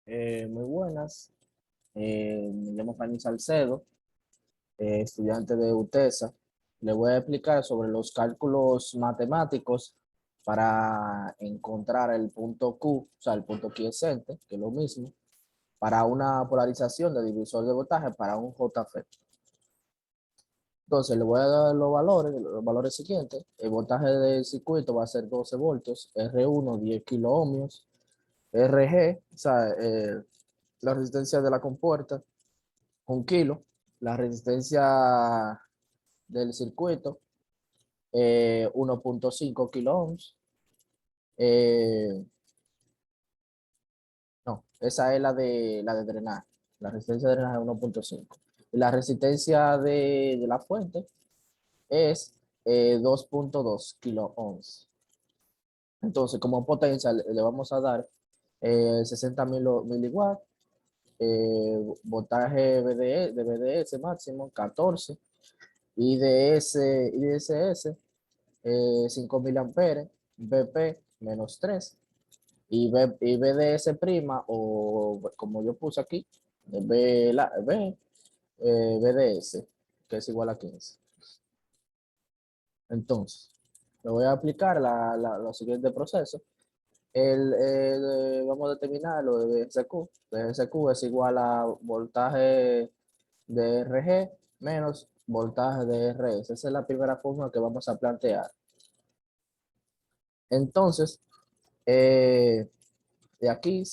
Muy buenas. Me llamo Fanny Salcedo, estudiante de UTESA. Le voy a explicar sobre los cálculos matemáticos para encontrar el punto Q, o sea, el punto quiescente, que es lo mismo, para una polarización de divisor de voltaje para un JFET. Entonces, le voy a dar los valores siguientes. El voltaje del circuito va a ser 12 voltios, R1 10 kilo ohmios, RG, o sea, la resistencia de la compuerta, 1 kilo. La resistencia del circuito, 1.5 kilo ohms. Eh, no, esa es la de drenaje. La resistencia de drenaje es 1.5. Y la resistencia de la fuente es 2.2 kilo ohms. Entonces, como potencia le vamos a dar 60 miliwatts, voltaje de BDS máximo 14, IDSS 5.000 amperes, BP menos 3 y BDS prima, o como yo puse aquí, BDS, que es igual a 15. Entonces, le voy a aplicar los siguientes procesos. Vamos a determinar lo de BSQ. BSQ es igual a voltaje de RG menos voltaje de RS. Esa es la primera fórmula que vamos a plantear. Entonces, de aquí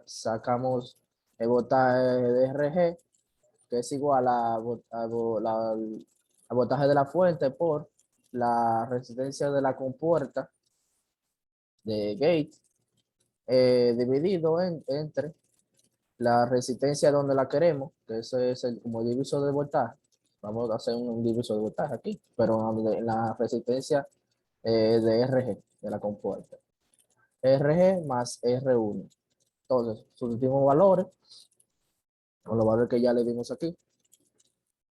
sacamos el voltaje de RG, que es igual al voltaje de la fuente por la resistencia de la compuerta de gate, dividido entre la resistencia donde la queremos, que eso es como divisor de voltaje. Vamos a hacer un divisor de voltaje aquí, pero en la resistencia de RG, de la compuerta. RG más R1. Entonces, sustituimos valores con los valores que ya le dimos aquí.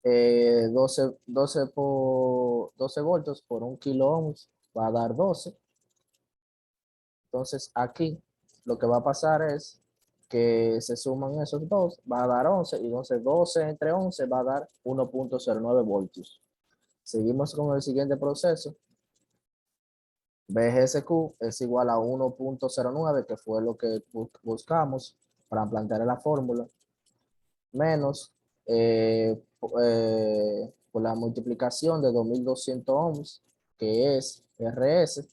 12 voltios por 1 kilo ohms va a dar 12. Entonces, aquí lo que va a pasar es que se suman esos dos, va a dar 11, y entonces 12 entre 11 va a dar 1.09 voltios. Seguimos con el siguiente proceso. BGSQ es igual a 1.09, que fue lo que buscamos para plantear la fórmula, menos por la multiplicación de 2200 ohms, que es RS,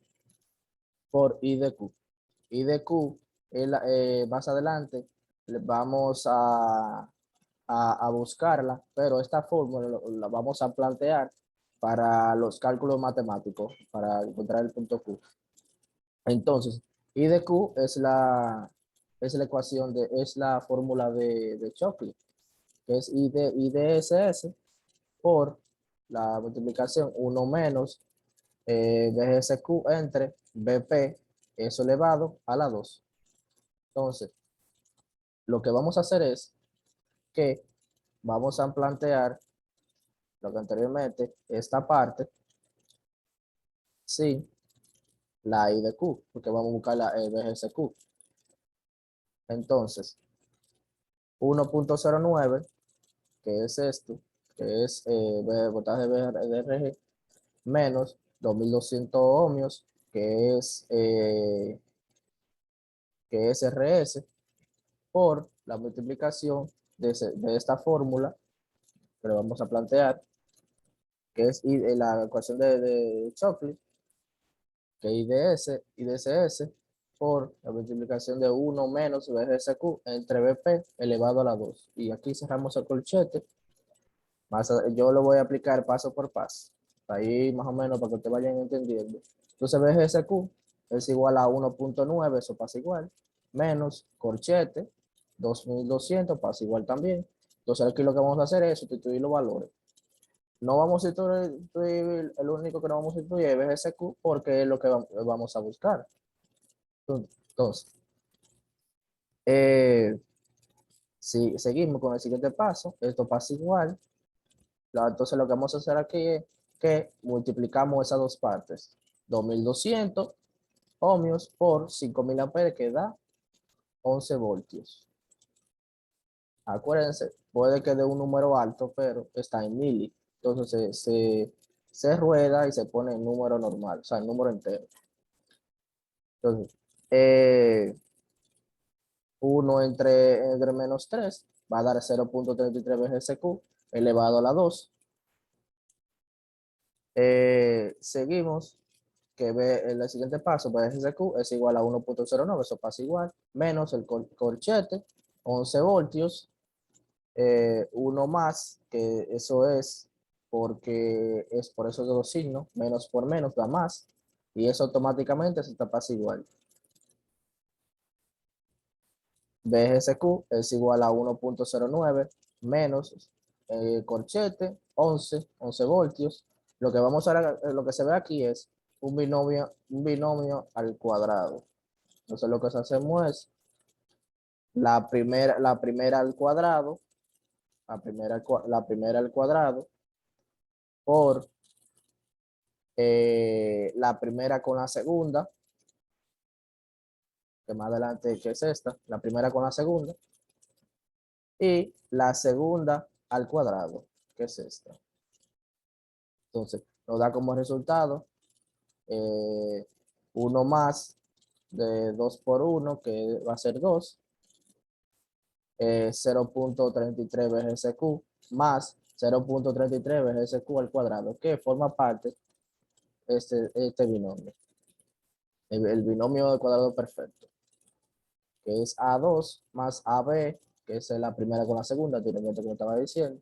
por IDQ. IDQ, más adelante vamos a buscarla, pero esta fórmula la vamos a plantear para los cálculos matemáticos, para encontrar el punto Q. Entonces, IDQ es la ecuación, es la fórmula de Shockley, que es IDSS por la multiplicación 1 menos BGSQ entre BP, eso elevado a la 2. Entonces, lo que vamos a hacer es que vamos a plantear lo que anteriormente, esta parte, sin la I de Q, porque vamos a buscar la BGSQ. Entonces, 1.09, que es esto, que es voltaje de RG, menos 2200 ohmios, que es RS, por la multiplicación de esta fórmula que le vamos a plantear, que es la ecuación de Shockley, que IDSS por la multiplicación de 1 menos BGSQ entre BP elevado a la 2. Y aquí cerramos el colchete. Yo lo voy a aplicar paso por paso. Ahí más o menos para que te vayan entendiendo. Entonces BGSQ es igual a 1.9, eso pasa igual, menos corchete, 2200 pasa igual también. Entonces aquí lo que vamos a hacer es sustituir los valores. No vamos a sustituir, el único que no vamos a sustituir es BGSQ, porque es lo que vamos a buscar. Entonces, si seguimos con el siguiente paso, esto pasa igual. Entonces lo que vamos a hacer aquí es que multiplicamos esas dos partes. 2200 ohmios por 5000 amperes, que da 11 voltios. Acuérdense, puede que de un número alto, pero está en mili. Entonces se rueda y se pone en número normal, o sea, el número entero. Entonces, 1 entre menos 3 va a dar 0.33 VGSQ elevado a la 2. Seguimos, que ve el siguiente paso, VGSQ es igual a 1.09, eso pasa igual, menos el corchete, 11 voltios, 1 más, que eso es porque es por esos dos signos, menos por menos da más, y eso automáticamente se te pasa igual. BGSQ es igual a 1.09 menos corchete, 11 voltios. Lo que vamos a ver, lo que se ve aquí es un binomio al cuadrado. Entonces lo que hacemos es la primera al cuadrado, la primera al cuadrado por la primera con la segunda, que más adelante que es esta, la primera con la segunda, y la segunda al cuadrado, que es esta. Entonces, nos da como resultado 1 más de 2 por 1, que va a ser 2, 0.33 VGSQ más 0.33 VGSQ al cuadrado, que forma parte de este binomio, el binomio de cuadrado perfecto, que es A2 más AB, que es la primera con la segunda, anteriormente como estaba diciendo,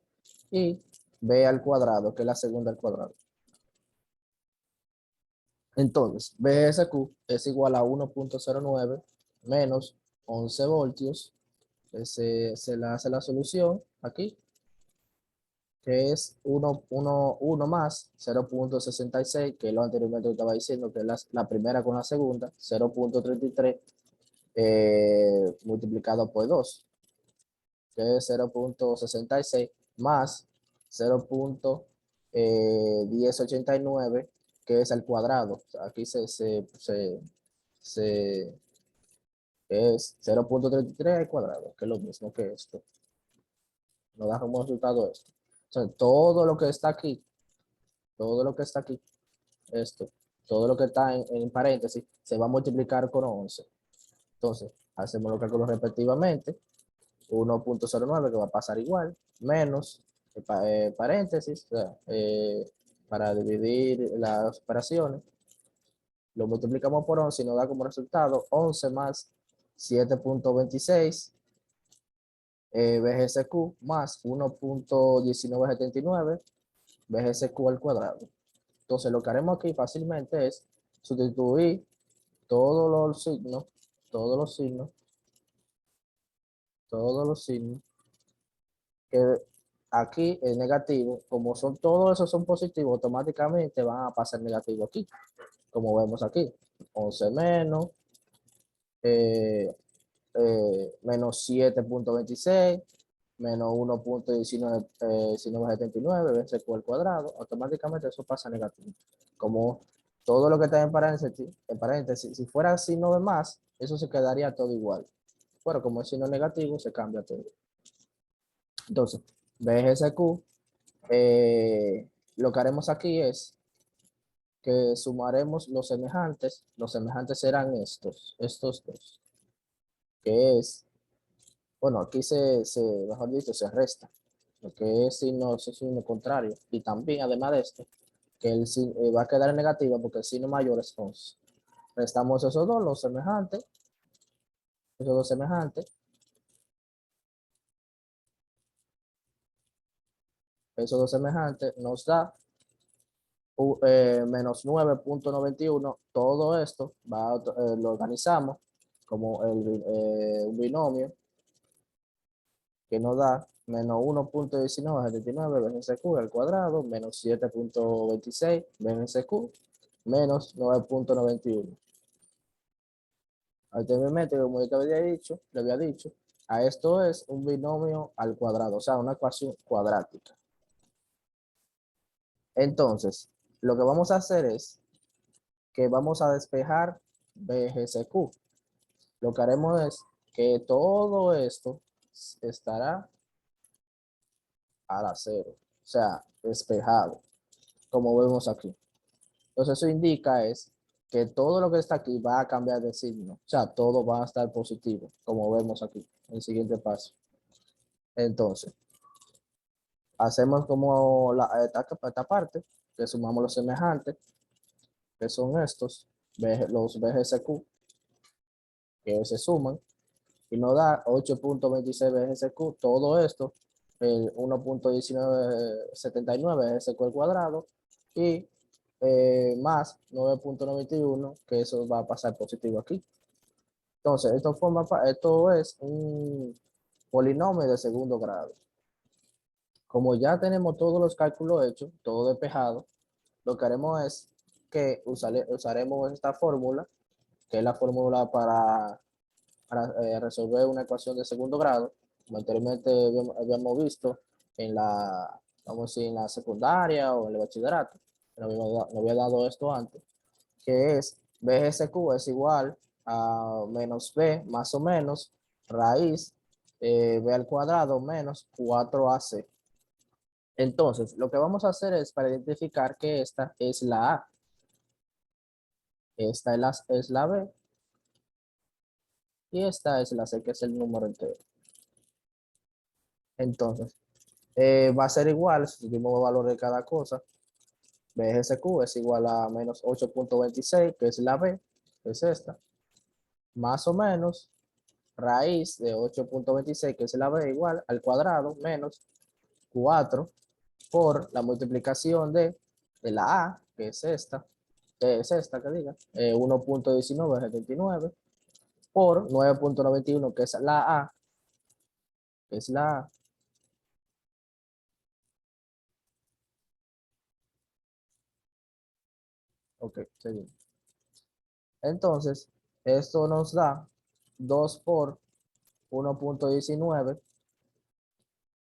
y B al cuadrado, que es la segunda al cuadrado. Entonces, BSQ es igual a 1.09 menos 11 voltios. Se le hace la solución aquí, que es 1 más 0.66, que es lo anteriormente que estaba diciendo, que es la primera con la segunda, 0.33 multiplicado por 2, que es 0.66 más 0.1089, que es al cuadrado. O sea, aquí es 0.33 al cuadrado, que es lo mismo que esto. Nos da como resultado esto. O sea, todo lo que está aquí, todo lo que está aquí, esto, todo lo que está en paréntesis, se va a multiplicar con 11. Entonces, hacemos los cálculos respectivamente. 1.09, que va a pasar igual, menos paréntesis, o sea, para dividir las operaciones, lo multiplicamos por 11 y nos da como resultado 11 más 7.26 VGSQ más 1.1979 VGSQ al cuadrado. Entonces lo que haremos aquí fácilmente es sustituir todos los signos, todos los signos, todos los signos, que aquí es negativo, como son todos esos son positivos, automáticamente van a pasar negativo aquí, como vemos aquí, 11 menos, menos 7.26, menos 1.1979 veces por el cuadrado, automáticamente eso pasa negativo. Como todo lo que está en paréntesis, si fuera signo de más, eso se quedaría todo igual. Pero como es signo negativo, se cambia todo. Entonces, BGSQ, lo que haremos aquí es que sumaremos los semejantes serán estos dos, que es, bueno, aquí mejor dicho, se resta, lo que es signo contrario, y también, además de esto, que va a quedar en negativa porque el signo mayor es 11. Restamos esos dos, esos dos semejantes, nos da menos 9.91. Todo esto lo organizamos como un binomio que nos da menos 1.1979 BNCQ al cuadrado, menos 7.26 BNCQ, menos 9.91. Anteriormente, como yo le había dicho, a esto es un binomio al cuadrado, o sea, una ecuación cuadrática. Entonces, lo que vamos a hacer es que vamos a despejar BGCQ. Lo que haremos es que todo esto estará a la cero, o sea, despejado, como vemos aquí. Entonces eso indica es que todo lo que está aquí va a cambiar de signo, o sea, todo va a estar positivo, como vemos aquí, en el siguiente paso. Entonces, hacemos como esta parte, que sumamos los semejantes, que son estos, los BGSQ, que se suman, y nos da 8.26 BGSQ, todo esto, el 1.1979 BGSQ al cuadrado, y más 9.91, que eso va a pasar positivo aquí. Entonces, esto es un polinomio de segundo grado. Como ya tenemos todos los cálculos hechos, todo despejado, lo que haremos es que usaremos esta fórmula, que es la fórmula para resolver una ecuación de segundo grado, como anteriormente habíamos visto en la, vamos a decir, en la secundaria o en el bachillerato. Nos había dado esto antes, que es BGSQ es igual a menos B más o menos raíz B al cuadrado menos 4AC. Entonces, lo que vamos a hacer es para identificar que esta es la A, esta es la B y esta es la C, que es el número entero. Entonces, va a ser igual, si seguimos el valor de cada cosa, BGSQ es igual a menos 8.26, que es la B, que es esta, más o menos raíz de 8.26, que es la B, igual al cuadrado, menos 4 por la multiplicación de la A, que es esta, que diga, 1.1979, por 9.91, que es la A, que es la A. Ok, seguimos. Entonces, esto nos da 2 por 1.19,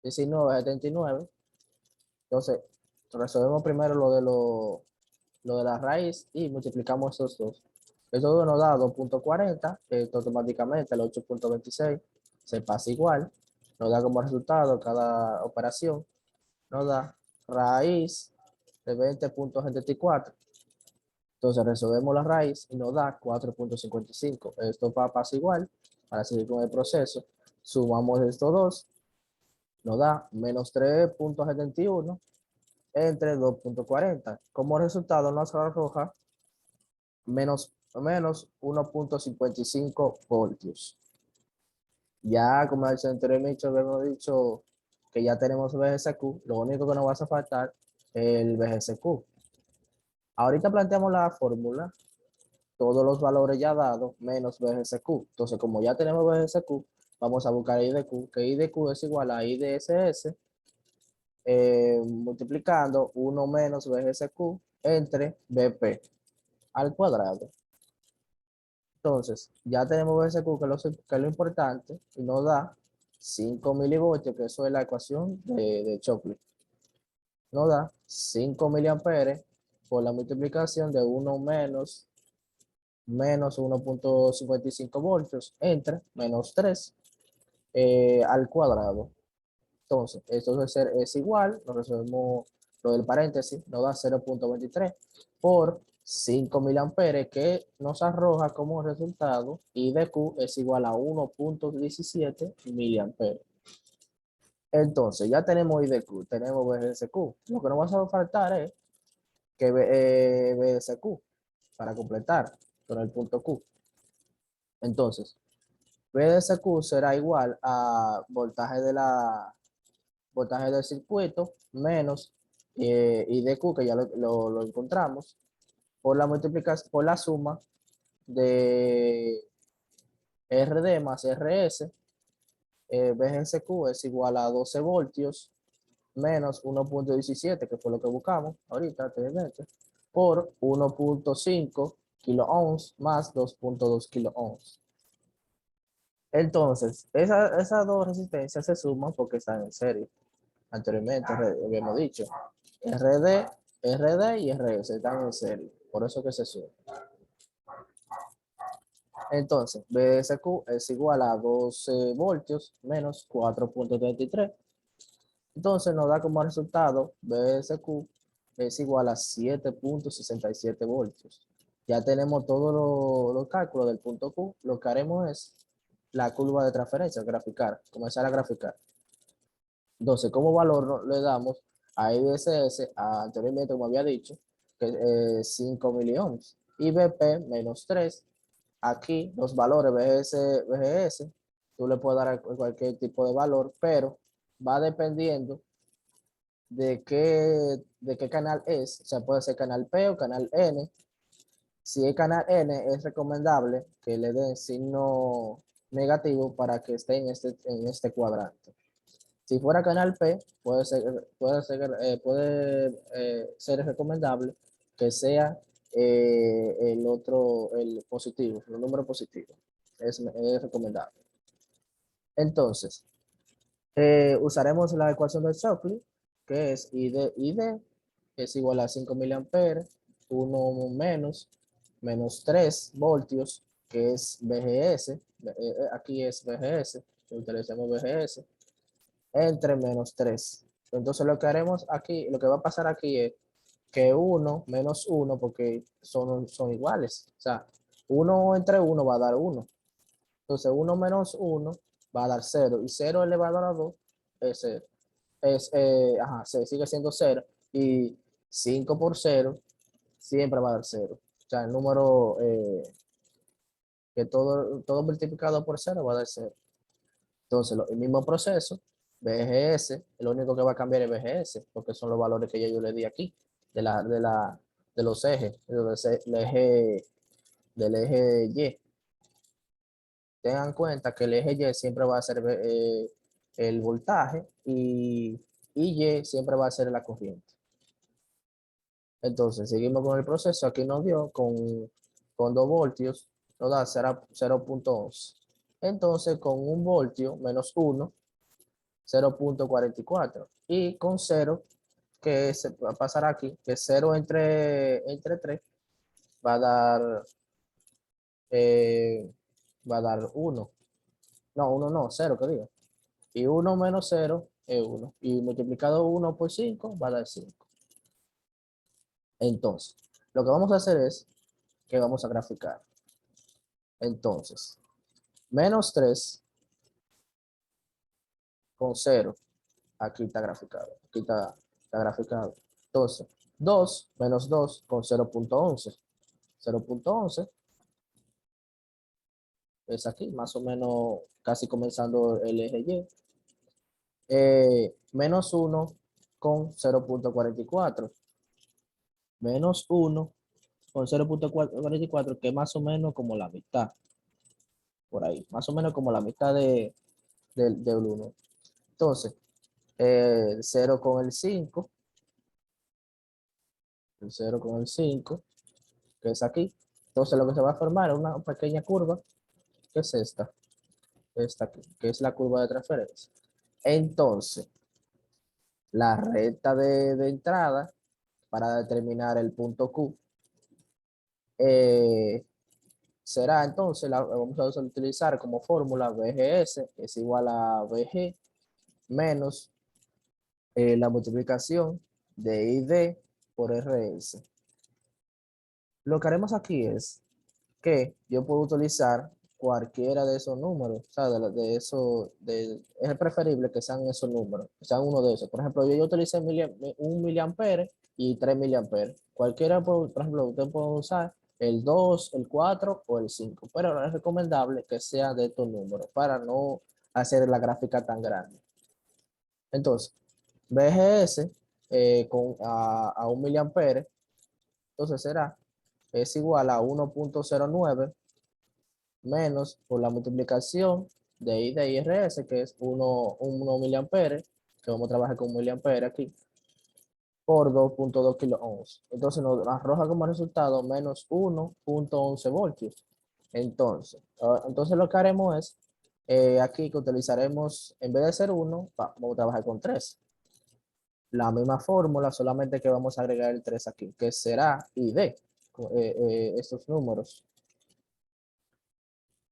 19.79. Entonces, resolvemos primero lo de la raíz y multiplicamos esos dos. Eso nos da 2.40, que automáticamente el 8.26 se pasa igual. Nos da como resultado cada operación, nos da raíz de 20.74. Entonces resolvemos la raíz y nos da 4.55. Esto pasa igual para seguir con el proceso. Sumamos estos dos, nos da menos 3.71 entre 2.40. Como resultado nos arroja menos 1.55 voltios. Ya, como anteriormente habíamos dicho que ya tenemos VGSQ, lo único que nos va a hacer faltar es el VGSQ. Ahorita planteamos la fórmula, todos los valores ya dados menos VGSQ. Entonces, como ya tenemos VGSQ, vamos a buscar IDQ, que IDQ es igual a IDSS, multiplicando 1 menos VGSQ entre BP al cuadrado. Entonces, ya tenemos VGSQ, que es lo importante, y nos da 5 milivoltios, que eso es la ecuación de Chopin. Nos da 5 miliamperes por la multiplicación de 1 menos 1.55 voltios entre menos 3 al cuadrado. Entonces, esto es igual, lo resolvemos lo del paréntesis, nos da 0.23 por 5 miliamperes, que nos arroja como resultado I de Q es igual a 1.17 miliamperes. Entonces, ya tenemos I de Q, tenemos VGSQ. Lo que nos va a faltar es que VSQ para completar con el punto Q. Entonces, VSQ será igual a voltaje del circuito menos IDQ, que ya lo encontramos, por la multiplicación, por la suma de RD más RS. VGSQ es igual a 12 voltios menos 1.17, que fue lo que buscamos ahorita anteriormente, por 1.5 kilo ohms más 2.2 kilo ohms. Entonces, esas dos resistencias se suman porque están en serie. Anteriormente habíamos dicho, RD y RS están en serie, por eso que se suman. Entonces, BSQ es igual a 12 voltios menos 4.33. Entonces nos da como resultado BSQ es igual a 7.67 voltios. Ya tenemos todos los cálculos del punto Q. Lo que haremos es la curva de transferencia, graficar, comenzar a graficar. Entonces, como valor le damos a ISS, anteriormente como había dicho, que es 5 miliohms, y BP menos 3. Aquí los valores BGS, BGS, tú le puedes dar cualquier tipo de valor, pero va dependiendo de qué canal es. O sea, puede ser canal P o canal N. Si es canal N, es recomendable que le den signo negativo para que esté en este cuadrante. Si fuera canal P, puede ser recomendable que sea el positivo, el número positivo. Es recomendable. Entonces, usaremos la ecuación de Shockley, que es ID es igual a 5 miliamperes, 1 menos 3 voltios, que es VGS. Aquí es VGS, utilizamos VGS, entre menos 3. Entonces lo que haremos aquí, lo que va a pasar aquí es que 1 menos 1, porque son iguales. O sea, 1 entre 1 va a dar 1. Entonces 1 menos 1 va a dar 0. Y 0 elevado a la 2 es 0. Sigue siendo 0. Y 5 por 0 siempre va a dar 0. O sea, el número que todo multiplicado por 0 va a dar 0. Entonces, el mismo proceso, BGS, lo único que va a cambiar es BGS, porque son los valores que ya yo le di aquí, de los ejes, del eje Y. Tengan cuenta que el eje Y siempre va a ser el voltaje y Y siempre va a ser la corriente. Entonces, seguimos con el proceso. Aquí nos dio con 2 voltios, nos da 0.11. Entonces, con 1 voltio menos 1, 0.44. Y con 0, que se va a pasar aquí, que 0 entre 3 va a dar, eh, va a dar 1. No, 1 no, 0 que digo. Y 1 menos 0 es 1. Y multiplicado 1 por 5 va a dar 5. Entonces, lo que vamos a hacer es que vamos a graficar. Entonces, menos 3 con 0. Aquí está graficado. Aquí está graficado. Entonces, 2 menos 2 con 0.11. 0.11 es aquí, más o menos casi comenzando el eje Y. Menos 1 con 0.44. Menos 1 con 0.44, que es más o menos como la mitad. Por ahí, más o menos como la mitad del 1. Entonces, 0 con el 5. El 0 con el 5, que es aquí. Entonces, lo que se va a formar es una pequeña curva, que es esta aquí, que es la curva de transferencia. Entonces, la recta de entrada para determinar el punto Q será entonces, vamos a utilizar como fórmula VGS es igual a VG menos la multiplicación de ID por RS. Lo que haremos aquí es que yo puedo utilizar cualquiera de esos números, o sea, es preferible que sean esos números, que sean uno de esos. Por ejemplo, yo utilicé 1 miliampere y 3 miliamperes. Cualquiera, por ejemplo, usted puede usar el 2, el 4 o el 5, pero no es recomendable que sea de estos números para no hacer la gráfica tan grande. Entonces, BGS a 1 miliampere, entonces es igual a 1.09 menos por la multiplicación de I de IRS, que es 1 miliamperes, que vamos a trabajar con miliamperes aquí, por 2.2 kilo ohms. Entonces nos arroja como resultado menos 1.11 voltios. Entonces lo que haremos es, aquí que utilizaremos, en vez de ser 1, vamos a trabajar con 3. La misma fórmula, solamente que vamos a agregar el 3 aquí, que será ID, estos números.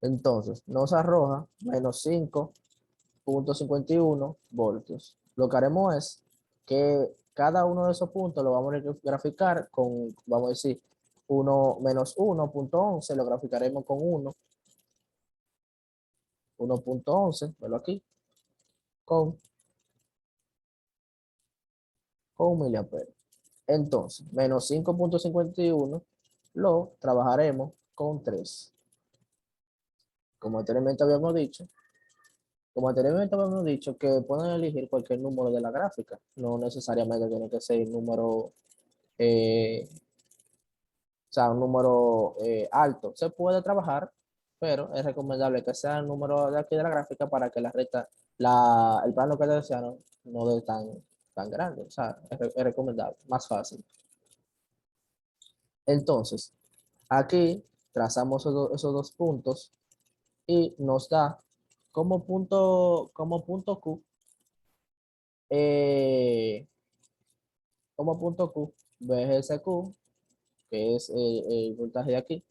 Entonces, nos arroja menos 5,51 voltios. Lo que haremos es que cada uno de esos puntos lo vamos a graficar con, vamos a decir, menos 1,11, lo graficaremos con 1,11, velo aquí, con, con 1 miliamperes. Entonces, menos 5,51 lo trabajaremos con 3. Como anteriormente habíamos dicho, que pueden elegir cualquier número de la gráfica. No necesariamente tiene que ser el número, o sea, un número alto. Se puede trabajar, pero es recomendable que sea el número de aquí de la gráfica para que la recta, el plano que desean no dé tan grande. O sea, es recomendable, más fácil. Entonces, aquí trazamos esos dos puntos y nos da como punto Q, eh, BGSQ, que es el voltaje de aquí,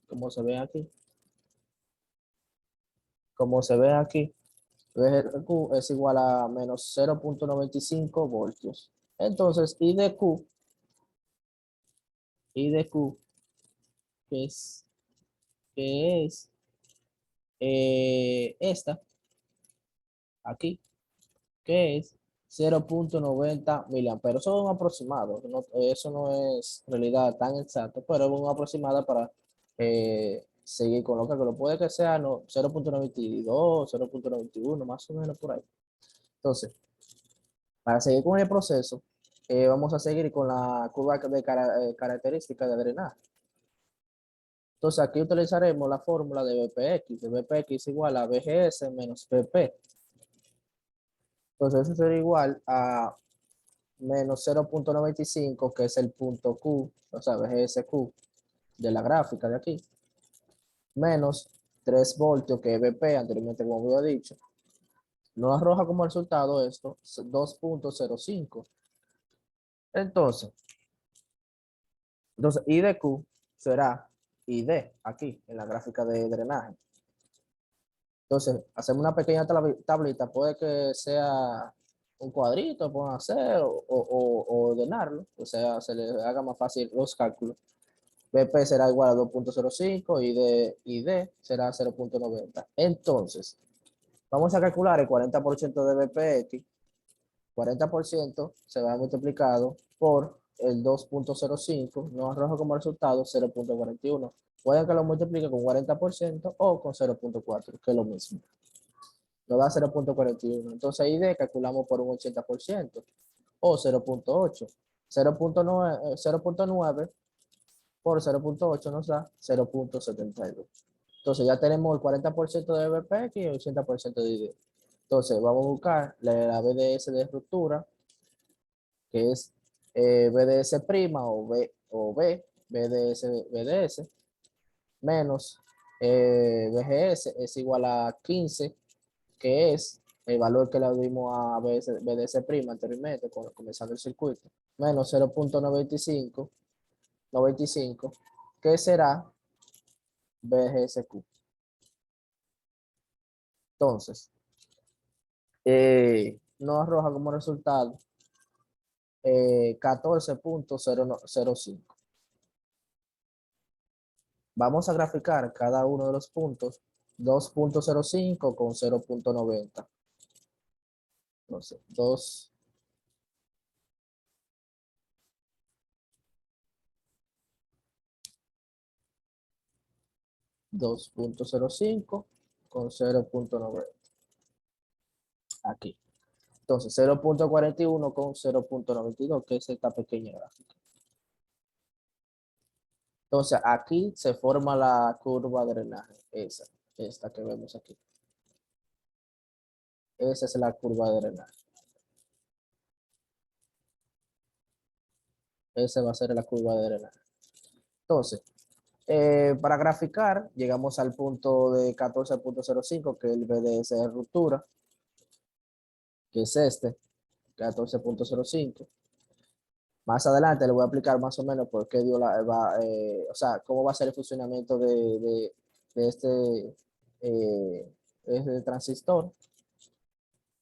como se ve aquí, como se ve aquí, BGSQ es igual a menos 0,95 voltios. Entonces, I de Q, que es esta, aquí, que es 0,90 miliamperes. Eso es un aproximado, eso no es realidad tan exacto, pero es un aproximado para seguir con lo que puede que sea no, 0,92, 0,91, más o menos por ahí. Entonces, para seguir con el proceso, vamos a seguir con la curva de característica de drenaje. Entonces, aquí utilizaremos la fórmula de BPX. De BPX es igual a BGS menos PP. Entonces, eso sería igual a menos 0,95, que es el punto Q, o sea, BGSQ de la gráfica de aquí, menos 3 voltios, que es BP, anteriormente como había dicho, nos arroja como resultado esto, 2,05. Entonces, I de Q será ID aquí, en la gráfica de drenaje. Entonces, hacemos una pequeña tablita, puede que sea un cuadrito, pueden hacer, o ordenarlo, o sea, se les haga más fácil los cálculos. BP será igual a 2,05 y D será 0,90. Entonces, vamos a calcular el 40% de BPX. 40% se va multiplicado por el 2,05, nos arroja como resultado 0,41. Pueden que lo multiplique con 40% o con 0,4, que es lo mismo. Nos da 0,41. Entonces, ID calculamos por un 80% o 0,8. 0,9 por 0,8 nos da 0,72. Entonces ya tenemos el 40% de BPX y el 80% de ID. Entonces vamos a buscar la BDS de ruptura, que es BDS prima o B, BDS, menos BGS es igual a 15, que es el valor que le dimos a BDS prima anteriormente, comenzando el circuito, menos 0,95, que será BGSQ. Entonces, nos arroja como resultado 14,005. Vamos a graficar cada uno de los puntos, 2,05 con 0,90. Entonces, 2,05 con 0,90. Aquí. Entonces, 0,41 con 0,92, que es esta pequeña gráfica. Entonces, aquí se forma la curva de drenaje, esta que vemos aquí. Esa es la curva de drenaje. Esa va a ser la curva de drenaje. Entonces, para graficar, llegamos al punto de 14,05, que es el BDS de ruptura, que es este, 14,05. Más adelante le voy a explicar más o menos por qué dio o sea, cómo va a ser el funcionamiento de este transistor.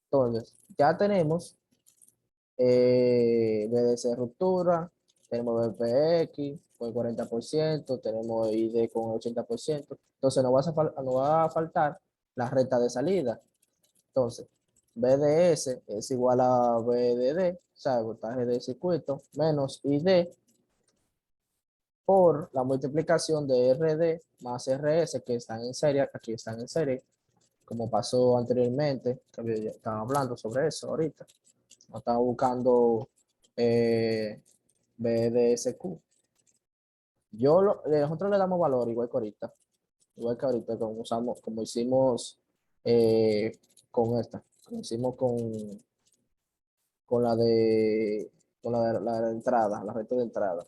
Entonces, ya tenemos BDC ruptura, tenemos BPX con el 40%, tenemos ID con el 80%. Entonces, nos va a faltar la recta de salida. Entonces, BDS es igual a BDD, o sea, el voltaje del circuito, menos ID por la multiplicación de RD más RS, que están en serie, aquí están en serie, como pasó anteriormente, que ya estaba hablando sobre eso ahorita. No estaba buscando BDSQ. Nosotros le damos valor igual que ahorita, como usamos, como hicimos eh, con esta, como hicimos con la de, la de entrada, la recta de entrada.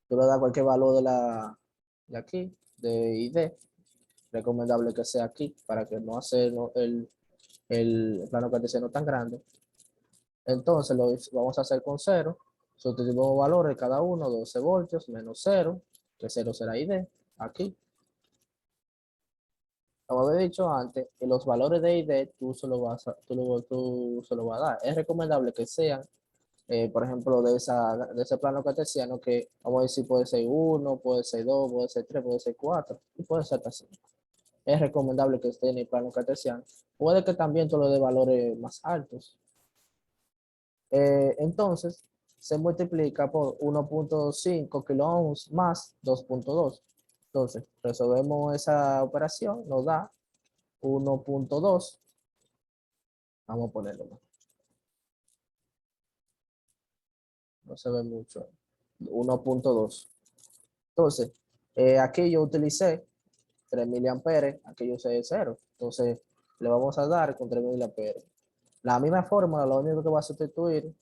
Tú le das cualquier valor de aquí, de ID, recomendable que sea aquí, para que no hacer el plano cartesiano tan grande. Entonces lo vamos a hacer con cero. Sustituimos valores cada uno, 12 voltios menos cero, que cero será ID, aquí. Como había dicho antes, que los valores de ID tú se lo vas a dar. Es recomendable que sean, por ejemplo, de ese plano cartesiano, que vamos a decir puede ser 1, puede ser 2, puede ser 3, puede ser 4 y puede ser hasta 5. Es recomendable que esté en el plano cartesiano. Puede que también tú le dé valores más altos. Entonces, se multiplica por 1.5 kilo ohms más 2.2. Entonces, resolvemos esa operación, nos da 1.2. Vamos a ponerlo. No se ve mucho. 1.2. Entonces, aquí yo utilicé 3 miliamperes, aquí yo usé 0. Entonces, le vamos a dar con 3 miliamperes. La misma fórmula, lo único que va a sustituir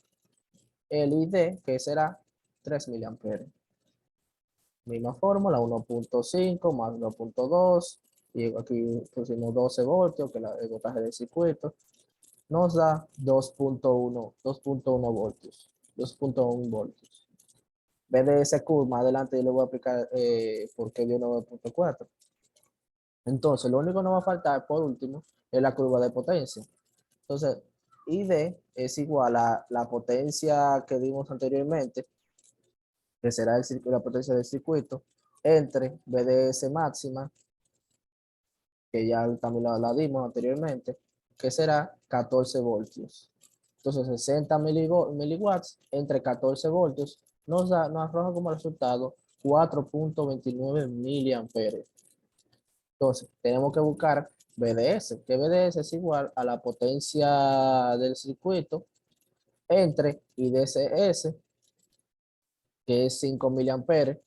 el ID, que será 3 miliamperes. Misma fórmula, 1.5 más 2.2, y aquí pusimos 12 voltios, que es el voltaje del circuito, nos da 2.1 voltios, 2.1 voltios. BDSQ, más adelante yo le voy a aplicar por qué dio 9.4. Entonces, lo único que nos va a faltar, por último, es la curva de potencia. Entonces, ID es igual a la potencia que dimos anteriormente, que será la potencia del circuito, entre BDS máxima, que ya también la dimos anteriormente, que será 14 voltios. Entonces, 60 miliwatts entre 14 voltios nos arroja como resultado 4.29 miliamperes. Entonces, tenemos que buscar BDS, que BDS es igual a la potencia del circuito entre IDCS, que es 5 miliamperes.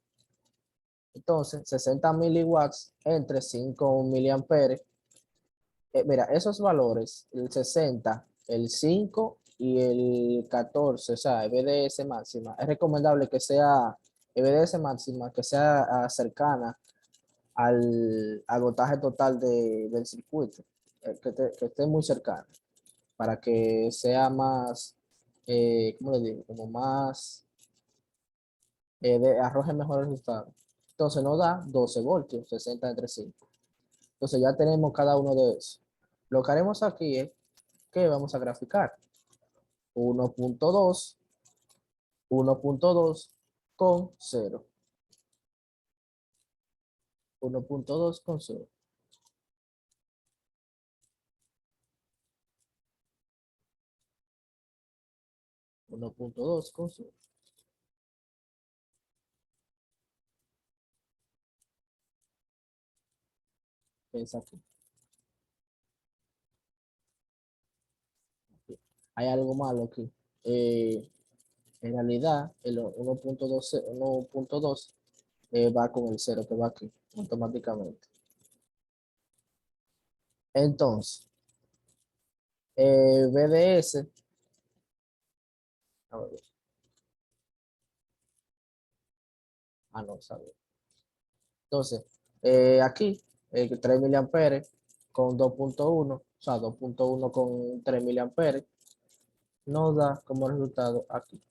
Entonces, 60 miliwatts entre 5 miliamperes. Mira, esos valores, el 60, el 5 y el 14, o sea, EBDS máxima, es recomendable que sea EBDS máxima, que sea cercana al voltaje total del circuito, que esté muy cercana, para que sea más, ¿cómo le digo? Como más, arroje mejor el resultado. Entonces nos da 12 voltios, 60 entre 5. Entonces ya tenemos cada uno de esos. Lo que haremos aquí es que vamos a graficar 1.2, 1.2 con 0. 1.2 con 0. 1.2 con 0. Piensa aquí. Hay algo malo aquí. En realidad, el 1.2 va con el 0 que va aquí automáticamente. Entonces, BDS, a ver, no, sabe. Entonces, aquí, 3 miliamperes con 2.1, o sea, 2.1 con 3 miliamperes, nos da como resultado aquí.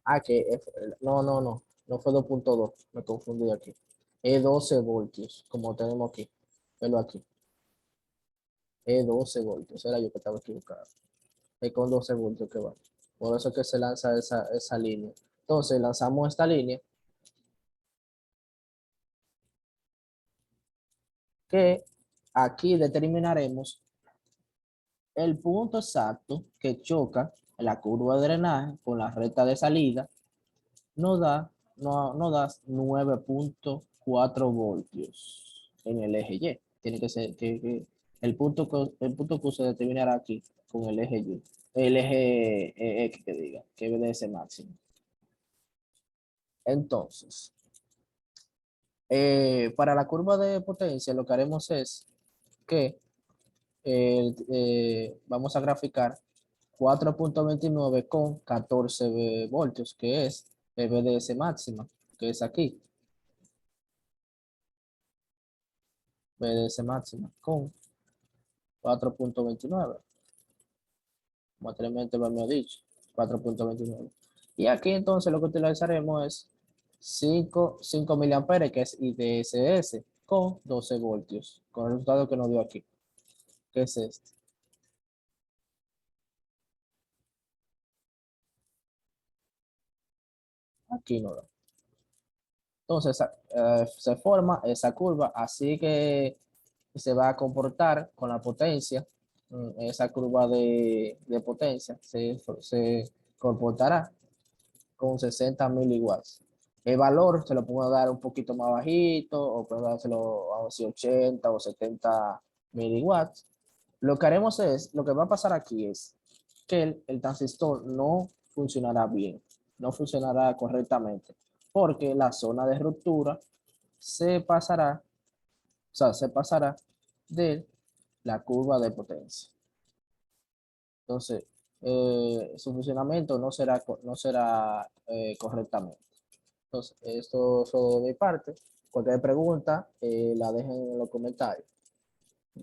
Ah, no fue 2.2, me confundí aquí. Es 12 voltios, como tenemos aquí. Velo aquí. Es 12 voltios, era yo que estaba equivocado. Es con 12 voltios que va. Por eso es que se lanza esa línea. Entonces lanzamos esta línea que aquí determinaremos el punto exacto que choca la curva de drenaje con la recta de salida. No da 9.4 voltios en el eje Y. Tiene que ser el punto que se determinará aquí con el eje Y. El eje X que diga, que debe de ser máximo. Entonces, para la curva de potencia, lo que haremos es que vamos a graficar 4.29 con 14 voltios, que es el BDS máxima, que es aquí, BDS máxima, con 4.29, como anteriormente lo hemos dicho, 4.29. Y aquí entonces lo que utilizaremos es 5 miliamperes, que es IDSS, con 12 voltios, con el resultado que nos dio aquí, que es este. Aquí no da. Entonces se forma esa curva, así que se va a comportar con la potencia, esa curva de potencia se comportará con 60 miliwatts. El valor se lo puedo dar un poquito más bajito o puedo dárselo a 80 o 70 miliwatts. Lo que haremos es, lo que va a pasar aquí es que el transistor no funcionará bien, no funcionará correctamente, porque la zona de ruptura se pasará, o sea, se pasará de la curva de potencia. Entonces, su funcionamiento no será correctamente. Entonces, esto es todo de mi parte. Cualquier pregunta, la dejen en los comentarios.